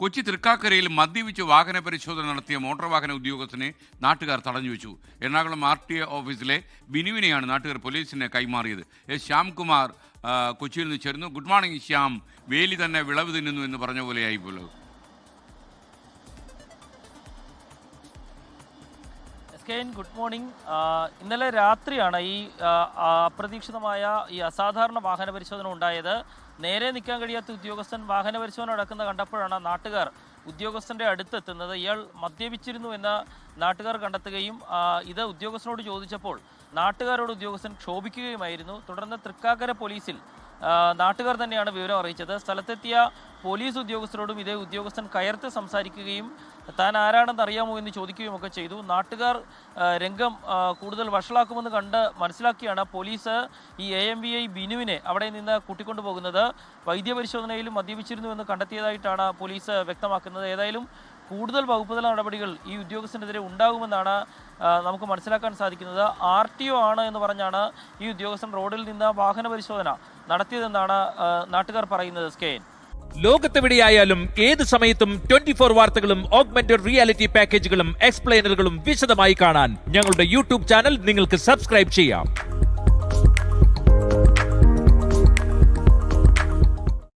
കൊച്ചി തൃക്കാക്കരയിൽ മദ്യപിച്ച് വാഹന പരിശോധന നടത്തിയ മോട്ടോർ വാഹന ഉദ്യോഗസ്ഥനെ നാട്ടുകാർ തടഞ്ഞു വെച്ചു. എറണാകുളം RTA ഓഫീസിലെ ബിനുവിനെയാണ് നാട്ടുകാർ പോലീസിന് കൈമാറിയത്. ശ്യാംകുമാർ കൊച്ചിയിൽ നിന്ന് ചേരുന്നു. Good morning Shyam. വേലി തന്നെ വിളവ് തിന്നുന്നു എന്ന് പറഞ്ഞ പോലെയായിപ്പോലോ. Good morning. ഇന്നലെ രാത്രിയാണ് ഈ അപ്രതീക്ഷിതമായ ഈ അസാധാരണ വാഹന പരിശോധന ഉണ്ടായത്. നേരെ നിൽക്കാൻ കഴിയാത്ത ഉദ്യോഗസ്ഥൻ വാഹന പരിശോധന നടക്കുന്ന കണ്ടപ്പോഴാണ് നാട്ടുകാർ ഉദ്യോഗസ്ഥൻ്റെ അടുത്തെത്തുന്നത്. ഇയാൾ മദ്യപിച്ചിരുന്നു എന്ന് നാട്ടുകാർ കണ്ടെത്തുകയും ഇത് ഉദ്യോഗസ്ഥനോട് ചോദിച്ചപ്പോൾ നാട്ടുകാരോട് ഉദ്യോഗസ്ഥൻ ക്ഷോഭിക്കുകയുമായിരുന്നു. തുടർന്ന് തൃക്കാക്കര പോലീസിൽ നാട്ടുകാർ തന്നെയാണ് വിവരം അറിയിച്ചത്. സ്ഥലത്തെത്തിയ പോലീസ് ഉദ്യോഗസ്ഥരോടും ഇതേ ഉദ്യോഗസ്ഥൻ കയർത്ത് സംസാരിക്കുകയും താൻ ആരാണെന്ന് അറിയാമോ എന്ന് ചോദിക്കുകയും ഒക്കെ ചെയ്തു. നാട്ടുകാർ രംഗം കൂടുതൽ വഷളാക്കുമെന്ന് കണ്ട് മനസ്സിലാക്കിയാണ് പോലീസ് ഈ AMVI ബിനുവിനെ അവിടെ നിന്ന് കൂട്ടിക്കൊണ്ടുപോകുന്നത്. വൈദ്യപരിശോധനയിലും മദ്യപിച്ചിരുന്നു എന്ന് കണ്ടെത്തിയതായിട്ടാണ് പോലീസ് വ്യക്തമാക്കുന്നത്. ഏതായാലും കൂടുതൽ വകുപ്പുതല നടപടികൾ ഈ ഉദ്യോഗസ്ഥനെതിരെ ഉണ്ടാകുമെന്നാണ് നമുക്ക് മനസ്സിലാക്കാൻ സാധിക്കുന്നത്. RTO ആണ് എന്ന് പറഞ്ഞാണ് ഈ ഉദ്യോഗസ്ഥൻ റോഡിൽ നിന്ന് വാഹന പരിശോധന നടത്തിയതെന്നാണ് നാട്ടുകാർ പറയുന്നത്. ലോകത്തെവിടെയായാലും ഏത് സമയത്തും 24 വാർത്തകളും ഓഗ്മെന്റഡ് റിയാലിറ്റി പാക്കേജുകളും എക്സ്പ്ലെയിനറുകളും വിശദമായി കാണാൻ ഞങ്ങളുടെ YouTube ചാനൽ നിങ്ങൾക്ക് സബ്സ്ക്രൈബ് ചെയ്യാം.